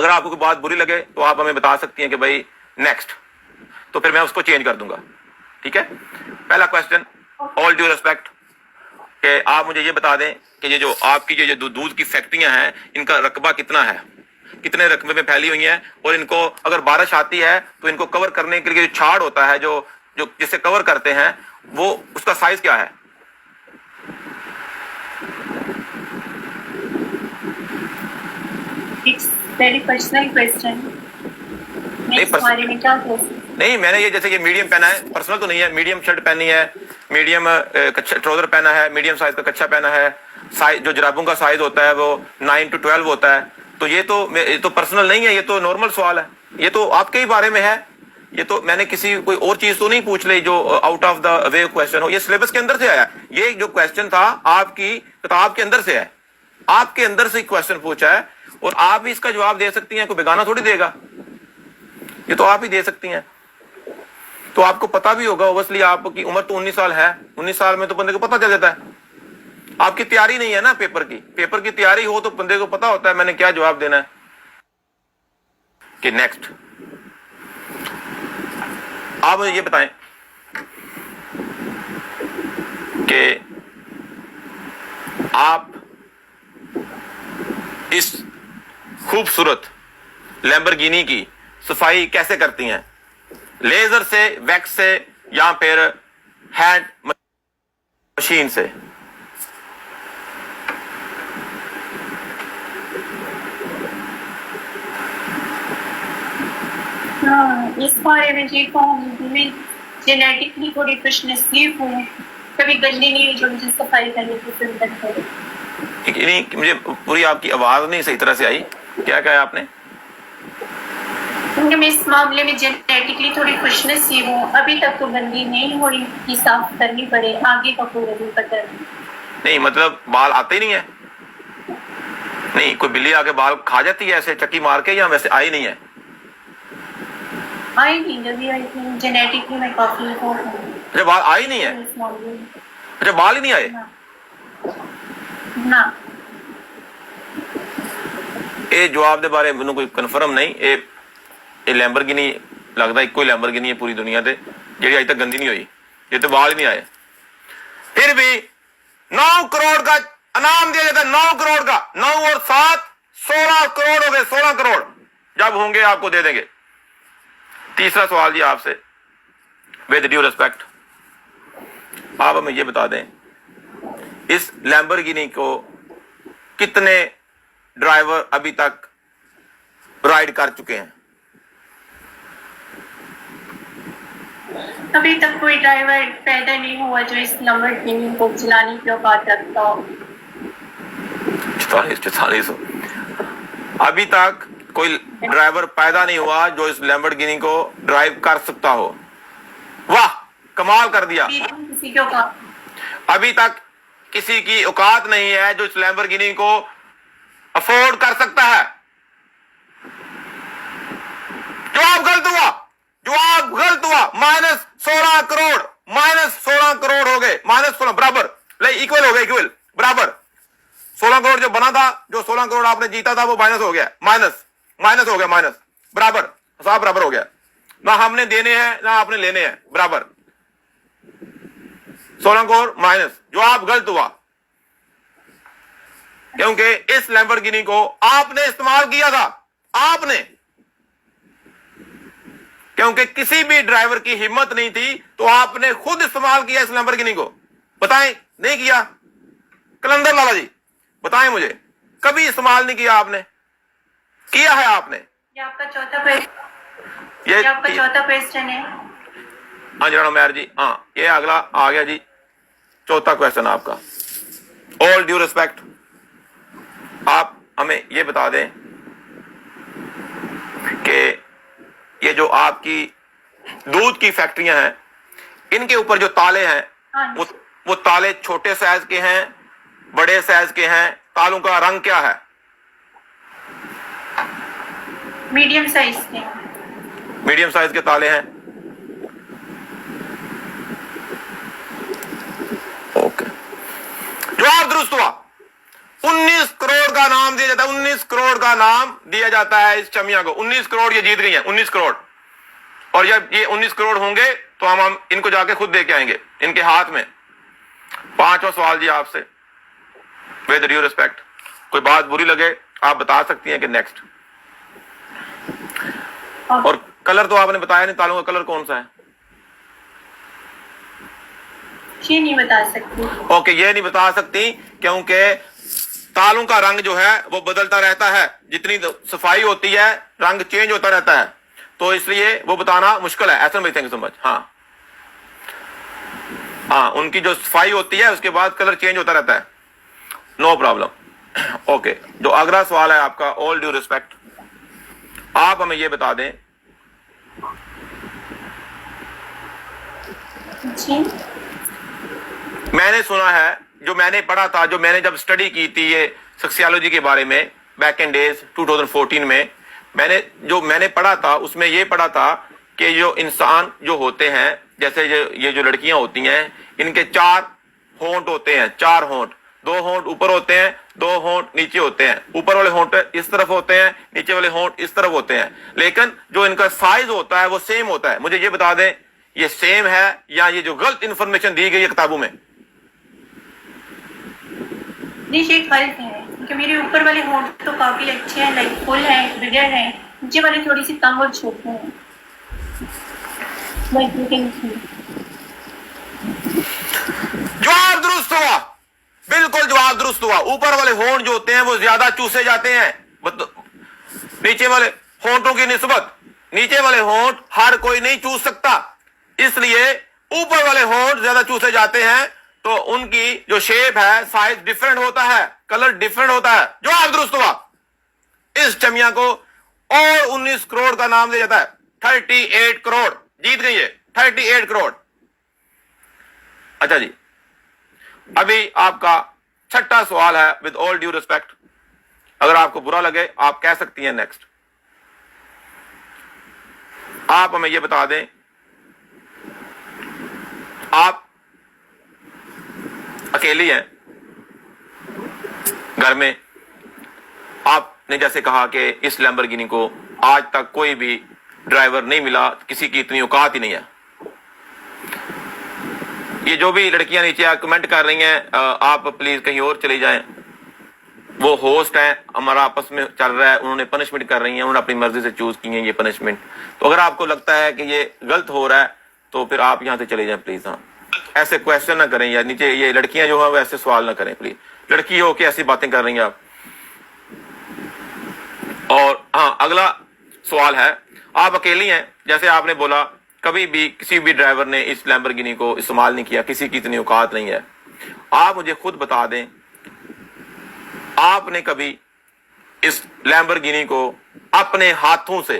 अगर आपको कोई बात बुरी लगे तो आप हमें बता सकती हैं कि भाई नेक्स्ट, तो फिर मैं उसको चेंज कर दूंगा। ठीक है, पहला क्वेश्चन, ऑल ड्यू रिस्पेक्ट, कि आप मुझे ये बता दें कि ये जो आपकी ये जो दूध की फैक्ट्रियां हैं इनका रकबा कितना है, कितने रकबे में फैली हुई हैं, और इनको अगर बारिश आती है तो इनको कवर करने के लिए जो छाड़ होता है, जो जो जिसे कवर करते हैं, वो उसका साइज क्या है? It's very personal question. नहीं, मैंने ये जैसे ये मीडियम पहना है, पर्सनल तो नहीं है, मीडियम शर्ट पहनी है, मीडियम कच्चा ट्राउजर पहना है, मीडियम साइज का कच्चा पहना है, साइज जो जुराबों का साइज होता है वो 9 to 12 होता है, तो ये तो पर्सनल नहीं है, ये तो नॉर्मल सवाल है, ये तो आपके ही बारे में है, ये तो मैंने किसी कोई और चीज तो नहीं पूछ ली जो out of the way question हो, ये सिलेबस के अंदर से आया, ये जो क्वेश्चन था आपकी किताब के अंदर से है, आपके अंदर से क्वेश्चन पूछा है, और आप भी इसका जवाब दे सकती हैं, कोई बेगाना थोड़ी देगा, ये तो आप ही दे सकती हैं। तो आपको पता भी होगा, ओबवियसली आपकी उम्र तो 19 साल है, 19 साल में तो बंदे को पता चल जाता है। आपकी तैयारी नहीं है ना पेपर की तैयारी हो तो बंदे को पता होता है मैंने क्या जवाब देना है। कि नेक्स्ट, आप मुझे ये बताएं कि आप इस खूबसूरत लैम्बोर्गिनी की सफाई कैसे करती हैं, लेजर से, वैक्स से, या फिर हैंड मशीन से? इस बारे में जी मैं जेनेटिकली थोड़ी खुशनसीब हूँ, कभी गंदी नहीं हुई जो मुझे सफाई करने की जरूरत है। मुझे पूरी आपकी आवाज नहीं सही तरह से आई, क्या कहा आपने? क्योंकि मैं इस मामले में जेनेटिकली थोड़ी खुशनसीब हूँ, अभी तक तो गंदी नहीं हो रही कि साफ करनी पड़े, आगे का पूरा भी पता नहीं। मतलब बाल आते ही नहीं है? नहीं, कोई बिल्ली आके बाल खा जाती है ऐसे चक्की मार के, या वैसे आई नहीं है? आई नहीं, जब आई थी जेनेटिकली मैं काफी अच्छा, बाल आई नहीं है? अच्छा, बाल ही नहीं आए ना। ये जवाब दे बारे में कोई कन्फर्म नहीं, ये लैम्बोर्गिनी लगता है, कोई लैम्बोर्गिनी है पूरी दुनिया से जी अज तक गंदी नहीं हुई, ये तो बाल ही नहीं आए। फिर भी 9 करोड़ का इनाम दिया जाता है, 9 करोड़ का, 9 और 7 16 करोड़ हो गए, 16 करोड़ जब होंगे आपको दे देंगे। तीसरा सवाल जी आपसे, विद ड्यू रिस्पेक्ट, आप हमें ये बता दें इस लैम्बोर्गिनी को कितने ड्राइवर अभी तक राइड कर चुके हैं? अभी तक कोई ड्राइवर पैदा नहीं हुआ जो इस लैम्बोर्गिनी को चलाने की औकात रखता हो। 44 अभी तक कोई ड्राइवर पैदा नहीं हुआ जो इस लैम्बोर्गिनी को ड्राइव कर सकता हो। वाह, कमाल कर दिया। किसी की औकात, अभी तक किसी की औकात नहीं है जो इस लैम्बोर्गिनी को अफोर्ड कर सकता है। जवाब गलत हुआ, जवाब गलत हुआ। -16 करोड़, -16 करोड़ हो गए, -16 बराबर इक्वल हो गए, इक्वल बराबर। 16 करोड़ जो बना था, जो 16 करोड़ आपने जीता था वो माइनस हो गया, माइनस हो गया, माइनस बराबर, हिसाब बराबर हो गया। ना हमने देने हैं ना आपने लेने हैं, बराबर। 16 करोड़ माइनस, जवाब गलत हुआ क्योंकि इस लैम्बोर्गिनी को आपने इस्तेमाल किया था, आपने, क्योंकि किसी भी ड्राइवर की हिम्मत नहीं थी तो आपने खुद इस्तेमाल किया इस लैम्बोर्गिनी को। बताएं, नहीं किया? कलंदर लाला जी बताएं मुझे, कभी इस्तेमाल नहीं किया आपने? किया है आपने? ये आपका चौथा क्वेश्चन है। हाँ जनाब मैर जी, हाँ ये अगला आ गया जी, चौथा क्वेश्चन आपका। ऑल ड्यू रिस्पेक्ट, आप हमें ये बता दें कि ये जो आपकी दूध की फैक्ट्रियां हैं इनके ऊपर जो ताले हैं वो ताले छोटे साइज के हैं, बड़े साइज के हैं? तालों का रंग क्या है? मीडियम साइज के। मीडियम साइज के ताले हैं, ओके। जवाब दुरुस्त हुआ। 19 करोड़ का नाम दिया जाता है, 19 करोड़ का नाम दिया जाता है इस चमिया को। 19 करोड़ ये जीत गई हैं, 19 करोड़। और जब ये 19 करोड़ होंगे तो हम इनको जाके खुद दे के आएंगे इनके हाथ में। पांचवा सवाल जी आपसे, विद ड्यू रिस्पेक्ट, कोई बात बुरी लगे आप बता सकती हैं कि नेक्स्ट। और कलर तो आपने बताया नहीं, तालों का कलर कौन सा है? ये नहीं बता सकती। ओके, ये नहीं बता सकती क्योंकि तालों का रंग जो है वो बदलता रहता है, जितनी सफाई होती है रंग चेंज होता रहता है, तो इसलिए वो बताना मुश्किल है। ऐसा भाई, थैंक यू सो मच। हाँ हाँ, उनकी जो सफाई होती है उसके बाद कलर चेंज होता रहता है, नो प्रॉब्लम। ओके, जो अगला सवाल है आपका, ऑल ड्यू रिस्पेक्ट, आप हमें ये बता दें जी। मैंने सुना है, जो मैंने पढ़ा था, जो मैंने जब स्टडी की थी ये सोशियोलॉजी के बारे में बैक इन डेज 2014 में, मैंने पढ़ा था, उसमें ये पढ़ा था कि जो इंसान जो होते हैं, जैसे ये जो लड़कियां होती हैं, इनके 4 होंठ होते हैं, 4 होंठ, 2 होंठ ऊपर होते हैं, 2 होंठ नीचे होते हैं। ऊपर वाले होंठ इस तरफ होते हैं, नीचे वाले होंठ इस तरफ होते हैं, लेकिन जो इनका साइज होता है वो सेम होता है। मुझे ये बता दें ये सेम है या ये जो गलत इंफॉर्मेशन दी गई है किताबों में? जी ये गलत है, क्योंकि मेरे ऊपर वाले होंठ तो काफी अच्छे हैं, लाइक फुल है, बिगर है, नीचे वाले थोड़ी सी तंग और छोटे हैं। जवाब दुरुस्त हुआ, बिल्कुल जवाब दुरुस्त हुआ। ऊपर वाले होंठ जो होते हैं वो ज्यादा चूसे जाते हैं नीचे वाले होंठों की निस्बत। नीचे वाले होंठ हर कोई नहीं चूस सकता, इसलिए ऊपर वाले होंठ ज्यादा चूसे जाते हैं, तो उनकी जो शेप है, साइज डिफरेंट होता है, कलर डिफरेंट होता है। जवाब दुरुस्त हुआ। इस चमिया को और 19 करोड़ का नाम दिया जाता है। 38 करोड़ जीत गई है, 38 करोड़। अच्छा जी, अभी आपका छठा सवाल है, विद ऑल ड्यू रिस्पेक्ट, अगर आपको बुरा लगे आप कह सकती हैं नेक्स्ट। आप हमें यह बता दें, आप अकेली हैं घर में, आपने जैसे कहा कि इस लैम्बोर्गिनी को आज तक कोई भी ड्राइवर नहीं मिला, किसी की इतनी औकात ही नहीं है। ये जो भी लड़कियां नीचे कमेंट कर रही हैं, आप प्लीज कहीं और चली जाएं। वो होस्ट हैं, हमारा आपस में चल रहा है, उन्होंने पनिशमेंट कर रही हैं, उन्होंने अपनी मर्जी से चूज की है ये पनिशमेंट। तो अगर आपको लगता है कि ये गलत हो रहा है तो फिर आप यहां से चले जाएं प्लीज। हाँ, ऐसे क्वेश्चन ना करें यार, नीचे ये लड़कियां जो है वो ऐसे सवाल ना करें प्लीज। लड़की हो के ऐसी बातें कर रही हैं आप। और हाँ, अगला सवाल है, आप अकेली हैं, जैसे आपने बोला कभी भी किसी भी ड्राइवर ने इस लैम्बोर्गिनी को इस्तेमाल नहीं किया, किसी की इतनी औकात नहीं है। आप मुझे खुद बता दें, आपने कभी इस लैम्बोर्गिनी को अपने हाथों से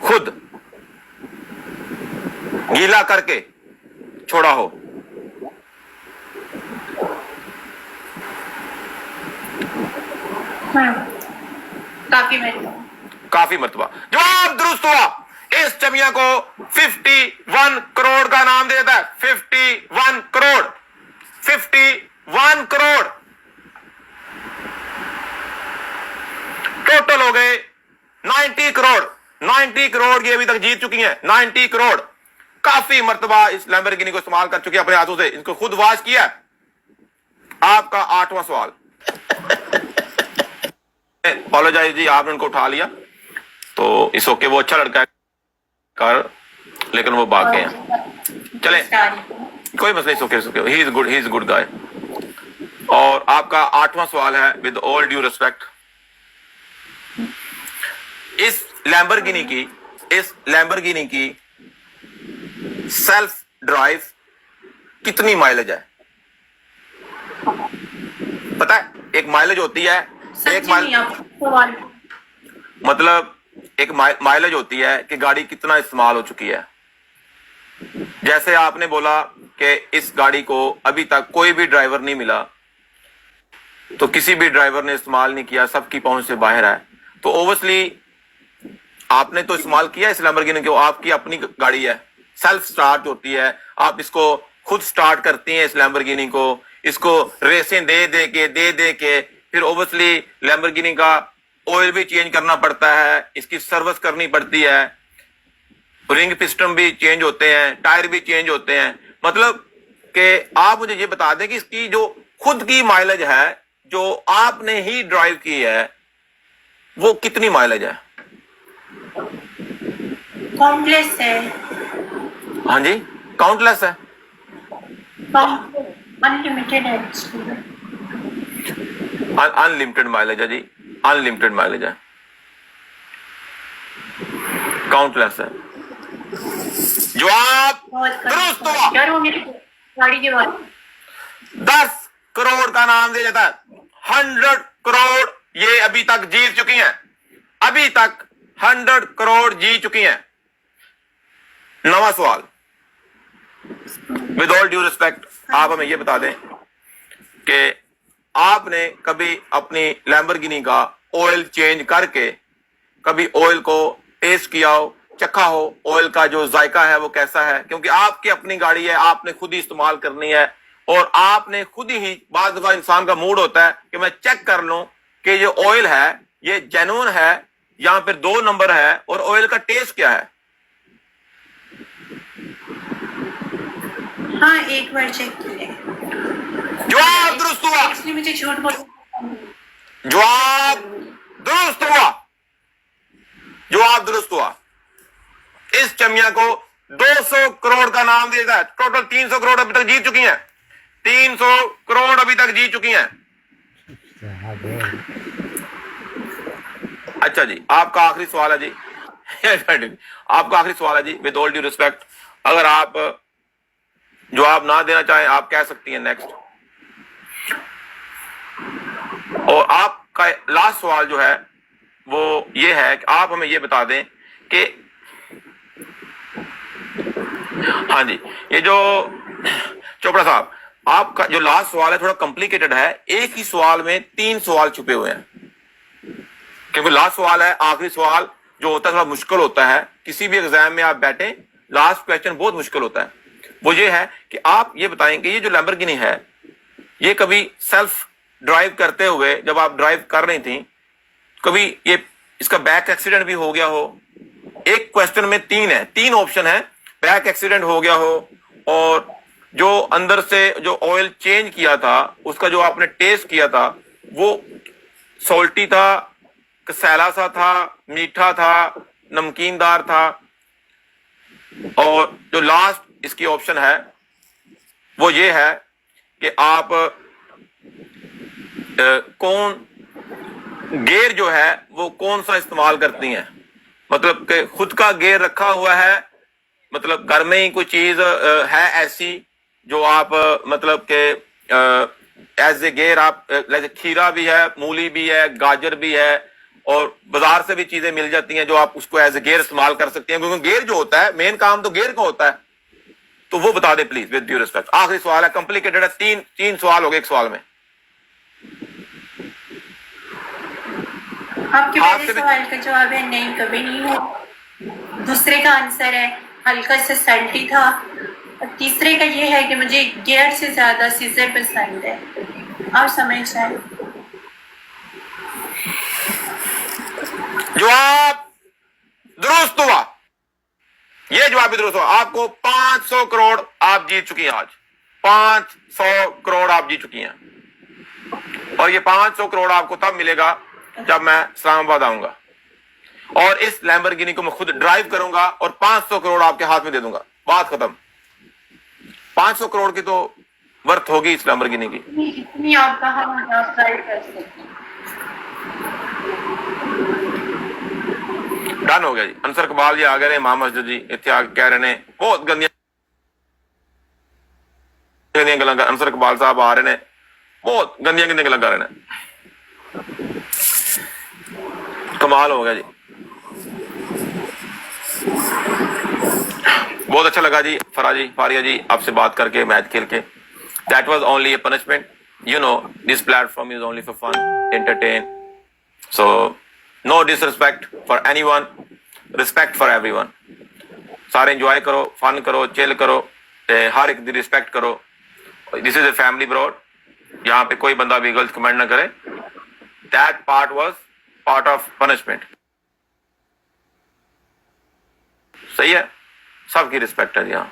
खुद गीला करके छोड़ा हो? काफी मरतबा। जवाब दुरुस्त हुआ। इस चमिया को 51 करोड़ का नाम दे देता है। 51 करोड़, 51 करोड़ टोटल हो गए 90 करोड़। 90 करोड़ ये अभी तक जीत चुकी हैं, 90 करोड़। काफी मर्तबा इस लैम्बोर्गिनी को इस्तेमाल कर चुके हैं अपने हाथों से, इनको खुद वॉश किया। आपका 8वां सवाल। अपोलोजाइज जी, आपने उनको उठा लिया तो इस ओके, वो अच्छा लड़का है कर, लेकिन वो भाग गए हैं। चले, कोई मसला नहीं, okay, he is good, he is good guy. और आपका 8वां सवाल है, विद ऑल ड्यू रिस्पेक्ट, इस लैम्बोर्गिनी की सेल्फ ड्राइव कितनी माइलेज है? पता है, एक माइलेज होती है, एक मतलब एक माइलेज होती है कि गाड़ी कितना इस्तेमाल हो चुकी है। जैसे आपने बोला कि इस गाड़ी को अभी तक कोई भी ड्राइवर नहीं मिला, तो किसी भी ड्राइवर ने इस्तेमाल नहीं किया, सबकी पहुंच से बाहर है, तो ओब्वियसली आपने तो इस्तेमाल किया इस लैम्बोर्गिनी को, आपकी अपनी गाड़ी है, सेल्फ स्टार्ट होती है, आप इसको खुद स्टार्ट करती हैं इस लैम्बोर्गिनी को, इसको रेसें दे दे के फिर ओबियसली लैम्बोर्गिनी का ऑयल भी चेंज करना पड़ता है, इसकी सर्विस करनी पड़ती है, रिंग पिस्टन भी चेंज होते हैं, टायर भी चेंज होते हैं। मतलब कि आप मुझे ये बता दें कि इसकी जो खुद की माइलेज है जो आपने ही ड्राइव की है वो कितनी माइलेज है? काउंटलेस है। हाँ जी, काउंटलेस है, अनलिमिटेड है। अनलिमिटेड माइलेज है जी, अनलिमिटेड माइलेज है, काउंटलेस है। जवाब दुरुस्त हुआ। यार वो मेरी गाड़ी के बाद 10 करोड़ का नाम दिया जाता है। 100 करोड़ ये अभी तक जीत चुकी हैं, अभी तक 100 करोड़ जीत चुकी हैं। नवा सवाल, विद ऑल ड्यू रिस्पेक्ट, आप हमें यह बता दें कि आपने कभी अपनी लैम्बोर्गिनी का ऑयल चेंज करके कभी ऑयल को टेस्ट किया हो, चखा हो, ऑयल का जो जायका है वो कैसा है? क्योंकि आपकी अपनी गाड़ी है, आपने खुद ही इस्तेमाल करनी है और आपने खुद ही, बाद दफा इंसान का मूड होता है कि मैं चेक कर लूं कि ये ऑयल है ये जेन्युइन है या फिर 2 नंबर है और ऑयल का टेस्ट क्या है। हाँ, एक बार चेक किया। जवाब दुरुस्त हुआ। इसलिए मुझे झूठ बोल। जवाब दुरुस्त हुआ, जवाब दुरुस्त हुआ। इस चमिया को 200 करोड़ का नाम दिया जाता है। टोटल 300 करोड़ अभी तक जीत चुकी हैं, 300 करोड़ अभी तक जीत चुकी हैं। अच्छा जी, आपका आखिरी सवाल है जी। आपका आखिरी सवाल है जी, विद ऑल ड्यू रिस्पेक्ट, अगर आप जवाब ना देना चाहें आप कह सकती हैं नेक्स्ट। और आपका लास्ट सवाल जो है वो ये है कि आप हमें ये बता दें कि हाँ जी, ये जो चोपड़ा साहब आपका जो लास्ट सवाल है थोड़ा कॉम्प्लिकेटेड है, एक ही सवाल में 3 सवाल छुपे हुए हैं। क्योंकि लास्ट सवाल है, आखिरी सवाल जो होता है थोड़ा मुश्किल होता है, किसी भी एग्जाम में आप बैठे लास्ट क्वेश्चन बहुत मुश्किल होता है। वो ये है कि आप ये बताएं कि ये जो लैम्बोर्गिनी है ये कभी सेल्फ ड्राइव करते हुए जब आप ड्राइव कर रही थी कभी ये इसका बैक एक्सीडेंट भी हो गया हो? एक क्वेश्चन में 3 है, 3 ऑप्शन है, बैक एक्सीडेंट हो गया हो और जो अंदर से जो ऑयल चेंज किया था उसका जो आपने टेस्ट किया था वो सॉल्टी था, कसैला सा था, मीठा था, नमकीनदार था, और जो लास्ट इसकी ऑप्शन है वो ये है कि आप कौन गेयर जो है वो कौन सा इस्तेमाल करती हैं। मतलब कि खुद का गेयर रखा हुआ है, मतलब घर में ही कोई चीज है ऐसी जो आप मतलब के एज ए गेयर आप, जैसे खीरा भी है, मूली भी है, गाजर भी है और बाजार से भी चीजें मिल जाती हैं जो आप उसको एज ए गेयर इस्तेमाल कर सकते हैं। क्योंकि गेयर जो होता है मेन काम तो गेयर का होता है, तो वो बता दे प्लीज विद ड्यू रिस्पेक्ट। आखिरी सवाल है, कॉम्प्लिकेटेड है, 3 सवाल हो गए एक सवाल में। आपके पहले सवाल का जवाब है नहीं, कभी नहीं हो। दूसरे का आंसर है हल्का सा सल्टी था और तीसरे का ये है कि मुझे गियर से ज्यादा सीजर पसंद है। आप समझ जाए। जवाब दुरुस्त हुआ, ये जवाब भी दुरुस्त हुआ। आपको 500 करोड़ आप जीत चुकी हैं आज, 500 करोड़ आप जीत चुकी हैं और ये 500 करोड़ आपको तब मिलेगा जब मैं इस्लामाबाद आऊंगा और इस लैम्बोर्गिनी को मैं खुद ड्राइव करूंगा और 500 करोड़ आपके हाथ में दे दूंगा। बात खत्म। 500 करोड़ की तो वर्थ होगी इस लैम्बोर्गिनी की। इतनी आप कहाँ आप ड्राइव कर सकते हैं। डन हो गया जी। अंसर इकबाल जी आ गए, इमाम मस्जिद जी इतने आके कह रहे ने बहुत गंदियां गल्लां। अंसर इकबाल साहब आ रहे ने, बहुत गंदियां गल्लां कर रहे ने, कमाल हो गया जी। बहुत अच्छा लगा जी फारिया जी आपसे बात करके, मैच खेल के। That was only a punishment, you know this platform is only for fun, entertain, so no disrespect for anyone, respect for everyone. सारे एंजॉय करो, फन करो, चिल करो, हर एक दी रिस्पेक्ट करो। This is a family broad, यहाँ पे कोई बंदा भी गलत कमेंट ना करे। that part was part of punishment. सही है, सबकी रिस्पेक्ट है यहाँ.